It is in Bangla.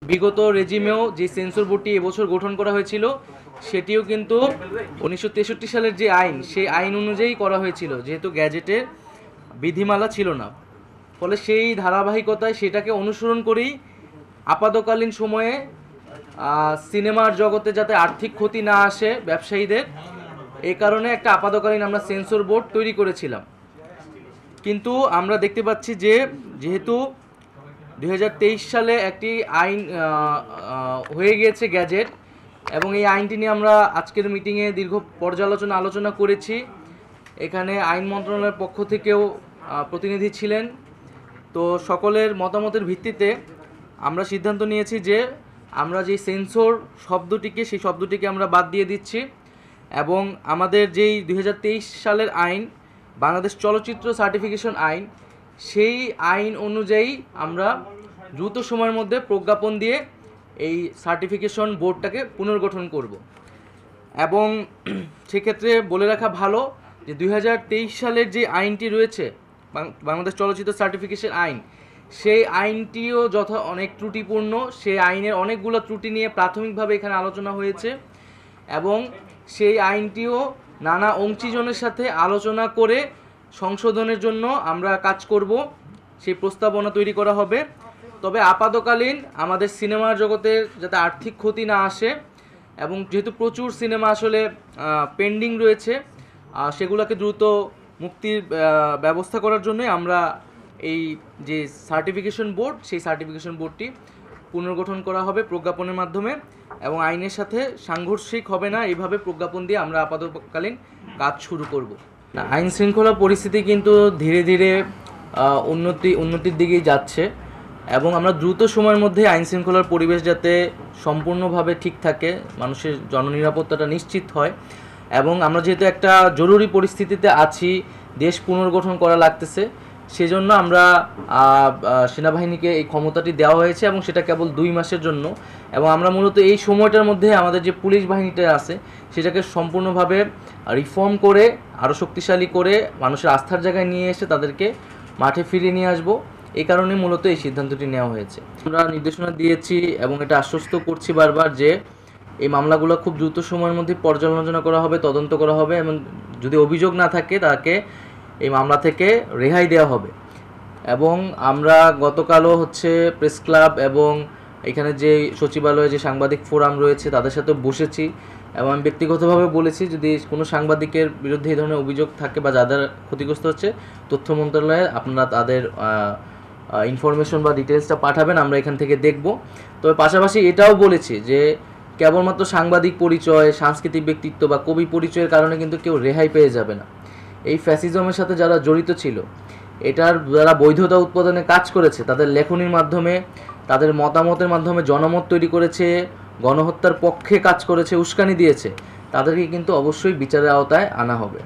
বিগত রেজিমেও যে সেন্সর বোর্ডটি এবছর গঠন করা হয়েছিল সেটিও কিন্তু 1963 সালের যে আইন সেই আইন অনুযায়ী করা হয়েছিল, যেহেতু গ্যাজেটের বিধিমালা ছিল না। ফলে সেই ধারাবাহিকতায় সেটাকে অনুসরণ করেই আপাতকালীন সময়ে সিনেমার জগতে যাতে আর্থিক ক্ষতি না আসে ব্যবসায়ীদের, এই কারণে একটা আপাতকালীন আমরা সেন্সর বোর্ড তৈরি করেছিলাম। কিন্তু আমরা দেখতে পাচ্ছি যে যেহেতু 2023 সালে একটি আইন হয়ে গিয়েছে গ্যাজেট, এবং এই আইনটি নিয়ে আমরা আজকের মিটিংয়ে দীর্ঘ পর্যালোচনা আলোচনা করেছি। এখানে আইন মন্ত্রণালয়ের পক্ষ থেকেও প্রতিনিধি ছিলেন। তো সকলের মতামতের ভিত্তিতে আমরা সিদ্ধান্ত নিয়েছি যে আমরা যেই সেন্সর শব্দটিকে সেই শব্দটিকে আমরা বাদ দিয়ে দিচ্ছি, এবং আমাদের যেই 2023 সালের আইন বাংলাদেশ চলচ্চিত্র সার্টিফিকেশন আইন, সেই আইন অনুযায়ী আমরা দ্রুত সময়ের মধ্যে প্রজ্ঞাপন দিয়ে এই সার্টিফিকেশন বোর্ডটাকে পুনর্গঠন করব। এবং সেক্ষেত্রে বলে রাখা ভালো যে 2023 সালের যে আইনটি রয়েছে বাংলাদেশ চলচ্চিত্র সার্টিফিকেশন আইন, সেই আইনটিও অনেক ত্রুটিপূর্ণ। সেই আইনের অনেকগুলো ত্রুটি নিয়ে প্রাথমিকভাবে এখানে আলোচনা হয়েছে, এবং সেই আইনটিও নানা অংশীজনের সাথে আলোচনা করে সংশোধনের জন্য আমরা কাজ করব। সেই প্রস্তাবনা তৈরি করা হবে। তবে আপাতকালীন আমাদের সিনেমার জগতে যাতে আর্থিক ক্ষতি না আসে, এবং যেহেতু প্রচুর সিনেমা আসলে পেন্ডিং রয়েছে, সেগুলোকে দ্রুত মুক্তির ব্যবস্থা করার জন্য আমরা এই যে সার্টিফিকেশন বোর্ড, সেই সার্টিফিকেশন বোর্ডটি পুনর্গঠন করা হবে প্রজ্ঞাপনের মাধ্যমে, এবং আইনের সাথে সাংঘর্ষিক হবে না। এইভাবে প্রজ্ঞাপন দিয়ে আমরা আপাতকালীন কাজ শুরু করব। আইন শৃঙ্খলা পরিস্থিতি কিন্তু ধীরে ধীরে উন্নতির দিকেই যাচ্ছে, এবং আমরা দ্রুত সময়ের মধ্যে আইন শৃঙ্খলার পরিবেশ যাতে সম্পূর্ণভাবে ঠিক থাকে, মানুষের জননিরাপত্তাটা নিশ্চিত হয়, এবং আমরা যেহেতু একটা জরুরি পরিস্থিতিতে আছি, দেশ পুনর্গঠন করা লাগতেছে, সেজন্য আমরা সেনাবাহিনীকে এই ক্ষমতাটি দেওয়া হয়েছে, এবং সেটা কেবল 2 মাসের জন্য। এবং আমরা মূলত এই সময়টার মধ্যে আমাদের যে পুলিশ বাহিনীটা আছে সেটাকে সম্পূর্ণভাবে রিফর্ম করে আরও শক্তিশালী করে মানুষের আস্থার জায়গায় নিয়ে এসে তাদেরকে মাঠে ফিরিয়ে নিয়ে আসবো। এই কারণে মূলত এই সিদ্ধান্তটি নেওয়া হয়েছে। আমরা নির্দেশনা দিয়েছি এবং এটা আশ্বস্ত করছি বারবার যে এই মামলাগুলো খুব দ্রুত সময়ের মধ্যে পর্যালোচনা করা হবে, তদন্ত করা হবে, এবং যদি অভিযোগ না থাকে তাকে এই মামলা থেকে রেহাই দেওয়া হবে। এবং আমরা গতকালও প্রেস ক্লাব এবং এখানে যে সচিবালয়ে যে সাংবাদিক ফোরাম রয়েছে তাদের সাথে বসেছি, এবং আমি ব্যক্তিগতভাবে বলেছি যদি কোনো সাংবাদিকের বিরুদ্ধে এই ধরনের অভিযোগ থাকে বা যাদের ক্ষতিগ্রস্ত হচ্ছে, তথ্য মন্ত্রণালয়ে আপনারা তাদের ইনফরমেশন বা ডিটেলসটা পাঠাবেন, আমরা এখান থেকে দেখব। তবে পাশাপাশি এটাও বলেছি যে কেবলমাত্র সাংবাদিক পরিচয়, সাংস্কৃতিক ব্যক্তিত্ব বা কবি পরিচয়ের কারণে কিন্তু কেউ রেহাই পেয়ে যাবে না। এই ফ্যাসিজমের সাথে যারা জড়িত ছিল, এটার যারা বৈধতা উৎপাদনে কাজ করেছে, তাদের লেখনীর মাধ্যমে, তাদের মতামতের মাধ্যমে জনমত তৈরি করেছে, গণহত্যার পক্ষে কাজ করেছে, উস্কানি দিয়েছে, তাদেরকে কিন্তু অবশ্যই বিচারের আওতায় আনা হবে।